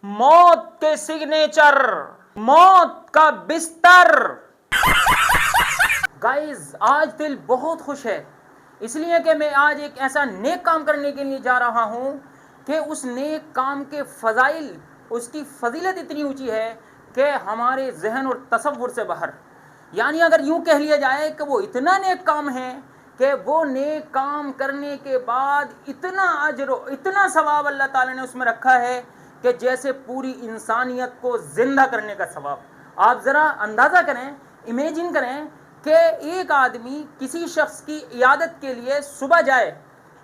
मौत के सिग्नेचर, मौत का बिस्तर। गाइस, आज दिल बहुत खुश है इसलिए कि मैं आज एक ऐसा नेक काम करने के लिए जा रहा हूं कि उस नेक काम के फजाइल, उसकी फजीलत इतनी ऊंची है कि हमारे जहन और तसव्वुर से बाहर। यानी अगर यूं कह लिया जाए कि वो इतना नेक काम है कि वो नेक काम करने के बाद इतना अजर, इतना सवाब अल्लाह ताला ने उसमें रखा है कि जैसे पूरी इंसानियत को जिंदा करने का सवाब। आप ज़रा अंदाज़ा करें, इमेजिन करें कि एक आदमी किसी शख्स की इयादत के लिए सुबह जाए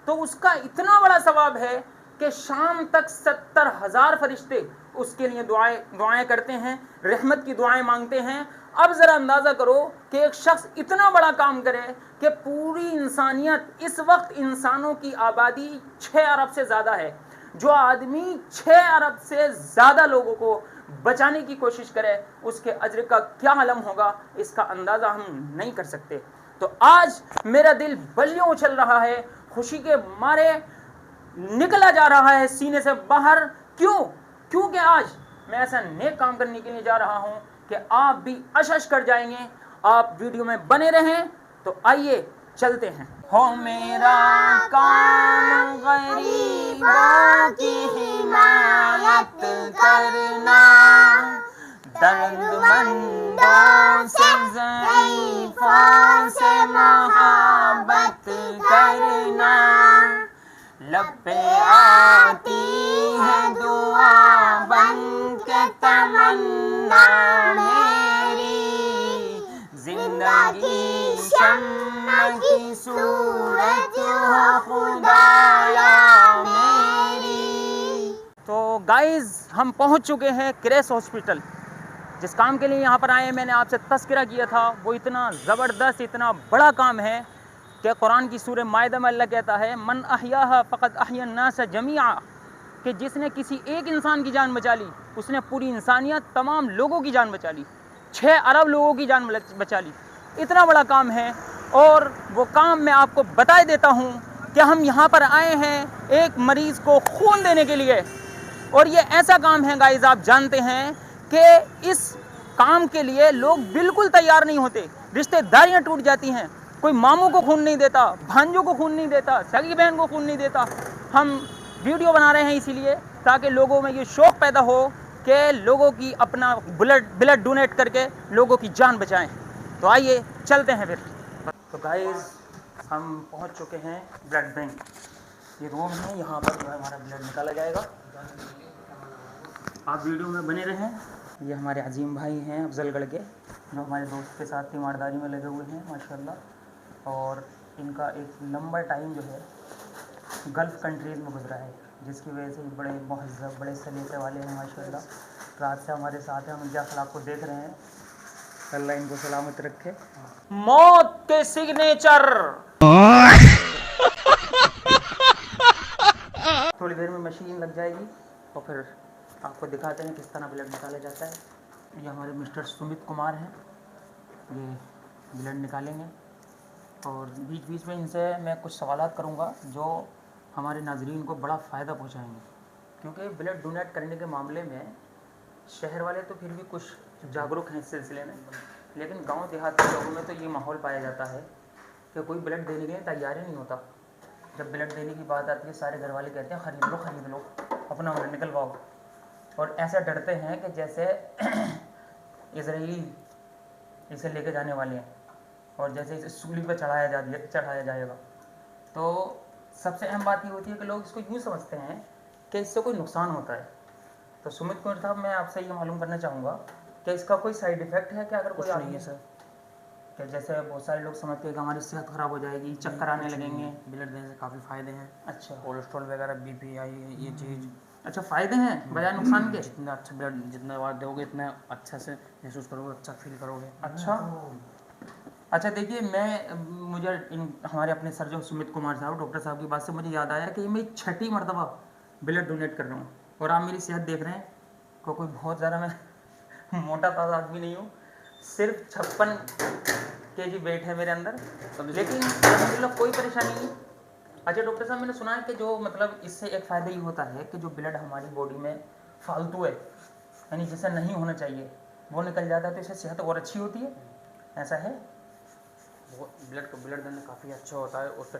तो उसका इतना बड़ा सवाब है कि शाम तक 70,000 फरिश्ते उसके लिए दुआएं करते हैं, रहमत की दुआएं मांगते हैं। अब ज़रा अंदाज़ा करो कि एक शख्स इतना बड़ा काम करे कि पूरी इंसानियत, इस वक्त इंसानों की आबादी 6 अरब से ज़्यादा है, जो आदमी 6 अरब से ज़्यादा लोगों को बचाने की कोशिश करे, उसके अज्र का क्या आलम होगा, इसका अंदाज़ा हम नहीं कर सकते। तो आज मेरा दिल बलियों उछल रहा है, खुशी के मारे निकला जा रहा है सीने से बाहर। क्योंकि आज मैं ऐसा नेक काम करने के लिए जा रहा हूं कि आप भी अशश कर जाएंगे। आप वीडियो में बने रहें। तो आइए चलते हैं। हो मेरा काम गरीबों की हिमायत करना, दर्दमंदों से, ज़ईफ़ों से मोहब्बत करना। लब पे आती है दुआ बन के तमन्ना मेरी, जिंदगी शम्म की सूरत हो खुदाया मेरी। तो गाइज, हम पहुंच चुके हैं क्रेस हॉस्पिटल। जिस काम के लिए यहाँ पर आए मैंने आपसे तस्करा किया था, वो इतना ज़बरदस्त, इतना बड़ा काम है कि कुरान की सूरह माइदा में अल्लाह कहता है, मन अहयाहा फ़क़द अहयन नास जमीआ, कि जिसने किसी एक इंसान की जान बचा ली उसने पूरी इंसानियत, तमाम लोगों की जान बचा ली, 6 अरब लोगों की जान बचा ली। इतना बड़ा काम है। और वो काम मैं आपको बता देता हूँ कि हम यहाँ पर आए हैं एक मरीज़ को खून देने के लिए। और ये ऐसा काम है गाइस, आप जानते हैं कि इस काम के लिए लोग बिल्कुल तैयार नहीं होते, रिश्तेदारियाँ टूट जाती हैं। कोई मामू को खून नहीं देता, भांजों को खून नहीं देता, सगी बहन को खून नहीं देता। हम वीडियो बना रहे हैं इसीलिए ताकि लोगों में ये शौक़ पैदा हो कि लोगों की अपना ब्लड डोनेट करके लोगों की जान बचाएं। तो आइए चलते हैं फिर। तो गाइस, हम पहुंच चुके हैं ब्लड बैंक। ये रूम है, यहाँ पर जो है हमारा ब्लड निकाला जाएगा। आप वीडियो में बने रहें। ये हमारे अजीम भाई हैं अफजलगढ़ के, जो हमारे दोस्त के साथ तीमारदारी में लगे हुए हैं माशाल्लाह। और इनका एक लंबा टाइम जो है गल्फ़ कंट्रीज़ में गुजरा है, जिसकी वजह से बड़े महज़्ज़ब, बड़े सलीक़े वाले हैं माशाल्लाह। रात से हमारे साथ हैं, हम इनके अखलाक़ को देख रहे हैं। अल्लाह इनको सलामत रखे। मौत के सिग्नेचर। थोड़ी देर में मशीन लग जाएगी और फिर आपको दिखाते हैं किस तरह ब्लड निकाला जाता है। ये हमारे मिस्टर सुमित कुमार हैं, ये ब्लड निकालेंगे। और बीच बीच में इनसे मैं कुछ सवालात करूंगा जो हमारे नाज़रीन को बड़ा फ़ायदा पहुंचाएंगे। क्योंकि ब्लड डोनेट करने के मामले में शहर वाले तो फिर भी कुछ जागरूक हैं इस सिलसिले में, लेकिन गांव देहात के लोगों में तो ये माहौल पाया जाता है कि कोई ब्लड देने के लिए तैयार ही नहीं होता। जब ब्लड देने की बात आती है सारे घर वाले कहते हैं ख़रीद लो अपना ब्लड निकलवाओ। और ऐसा डरते हैं कि जैसे इजराइली इसे लेके जाने वाले हैं और जैसे इसे सूली पर चढ़ाया जाएगा। तो सबसे अहम बात ये होती है कि लोग इसको यूँ समझते हैं कि इससे कोई नुकसान होता है। तो सुमित कुमार साहब, मैं आपसे ये मालूम करना चाहूँगा कि इसका कोई साइड इफ़ेक्ट है क्या? अगर कोई नहीं है सर, कि जैसे बहुत सारे लोग समझते हैं कि हमारी सेहत ख़राब हो जाएगी, चक्कर आने लगेंगे। ब्लड देने से काफ़ी फ़ायदे हैं। अच्छा, कोलेस्ट्रॉल वगैरह, बीपी, ये चीज़। अच्छा, फ़ायदे हैं बजाय नुकसान के। जितना अच्छा ब्लड जितना बार दोगे इतना अच्छा से महसूस करोगे, अच्छा फील करोगे। अच्छा देखिए, मुझे हमारे अपने सर जो सुमित कुमार साहब, डॉक्टर साहब की बात से मुझे याद आया कि मैं 6ठी मरतबा ब्लड डोनेट कर रहा हूँ। और आप मेरी सेहत देख रहे हैं, कोई बहुत ज़्यादा मैं मोटा ताज़ा आदमी नहीं हूँ, सिर्फ 56 kg वेट है मेरे अंदर, लेकिन अल्हम्दुलिल्लाह कोई परेशानी नहीं। अच्छा डॉक्टर साहब, मैंने सुना है कि जो मतलब इससे एक फ़ायदा ये होता है कि जो ब्लड हमारी बॉडी में फालतू है, यानी जैसा नहीं होना चाहिए, वो निकल जाता है, तो इससे सेहत और अच्छी होती है। ऐसा है। वो ब्लड देना काफ़ी अच्छा होता है। उसका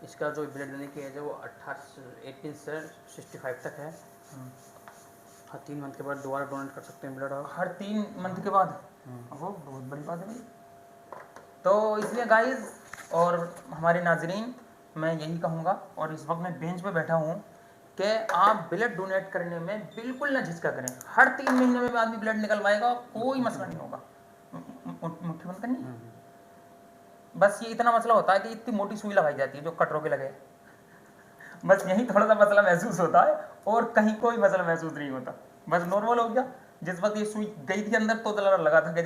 इसका जो ब्लड देने की एज है वो 18 से 65 तक है। हर 3 मंथ के बाद दोबारा डोनेट कर सकते हैं ब्लड आप। हर 3 मंथ के बाद, वो बहुत बड़ी बात है भाई। तो इसलिए गाइज और हमारे नाजरीन, मैं यही कहूँगा, और इस वक्त मैं बेंच पे बैठा हूँ, कि आप ब्लड डोनेट करने में बिल्कुल ना झिझका करें। हर 3 महीने में आदमी ब्लड निकलवाएगा, कोई मसला नहीं होगा। मुट्ठी बंद करनी, बस ये इतना मसला होता है कि इतनी मोटी सुई लगाई जाती है जो कटरों के लगे, बस यही थोड़ा सा मसला महसूस होता है, और कहीं कोई मसला महसूस नहीं होता, बस नॉर्मल हो गया। जिस वक्त ये सुई गई थी अंदर, तो लगा था कि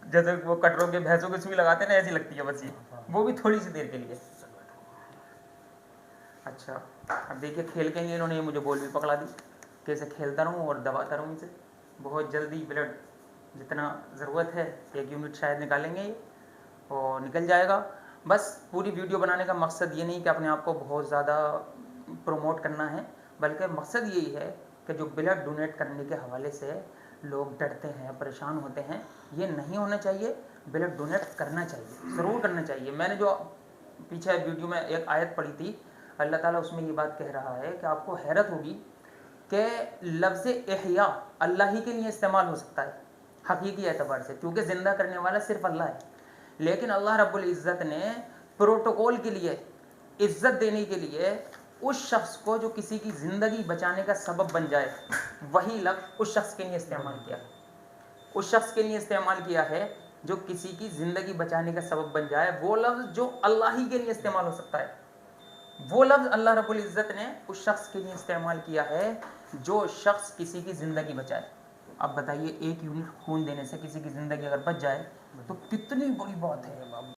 जैसे वो कटरों के भैंसों की सुई लगाते ना, ऐसी लगती है बस ये, वो भी थोड़ी सी देर के लिए। अच्छा, अब देखिए खेल के लिए इन्होंने मुझे बॉल भी पकड़ा दी, कैसे खेलता रहूँ और दबाता रहूँ इसे। बहुत जल्दी ब्लड जितना ज़रूरत है, 1 यूनिट शायद निकालेंगे ये, और निकल जाएगा। बस पूरी वीडियो बनाने का मकसद ये नहीं कि अपने आप को बहुत ज़्यादा प्रमोट करना है, बल्कि मकसद यही है कि जो ब्लड डोनेट करने के हवाले से लोग डरते हैं, परेशान होते हैं, ये नहीं होना चाहिए। ब्लड डोनेट करना चाहिए, ज़रूर करना चाहिए। मैंने जो पीछे वीडियो में एक आयत पढ़ी थी, अल्लाह ताला उसमें ये बात कह रहा है कि आपको हैरत होगी कि लफ्ज़ इहया अल्लाह ही के लिए इस्तेमाल हो सकता है हकीकी एतबार से, क्योंकि ज़िंदा करने वाला सिर्फ अल्लाह है। लेकिन अल्लाह रब्बुल इज़्ज़त ने प्रोटोकॉल के लिए, इज़्ज़त देने के लिए, उस शख्स को जो किसी की ज़िंदगी बचाने का सबब बन जाए, वही लफ्ज़ उस शख्स के लिए इस्तेमाल किया। उस शख्स के लिए इस्तेमाल किया है जो किसी की ज़िंदगी बचाने का सबब बन जाए। वो लफ्ज़ जो अल्लाह ही के लिए इस्तेमाल हो सकता है, वो लफ्ज़ अल्लाह रब्बुल इज़्ज़त ने उस शख्स के लिए इस्तेमाल किया है जो शख्स किसी की ज़िंदगी बचाए। अब बताइए, 1 यूनिट खून देने से किसी की ज़िंदगी अगर बच जाए तो कितनी बड़ी बात है।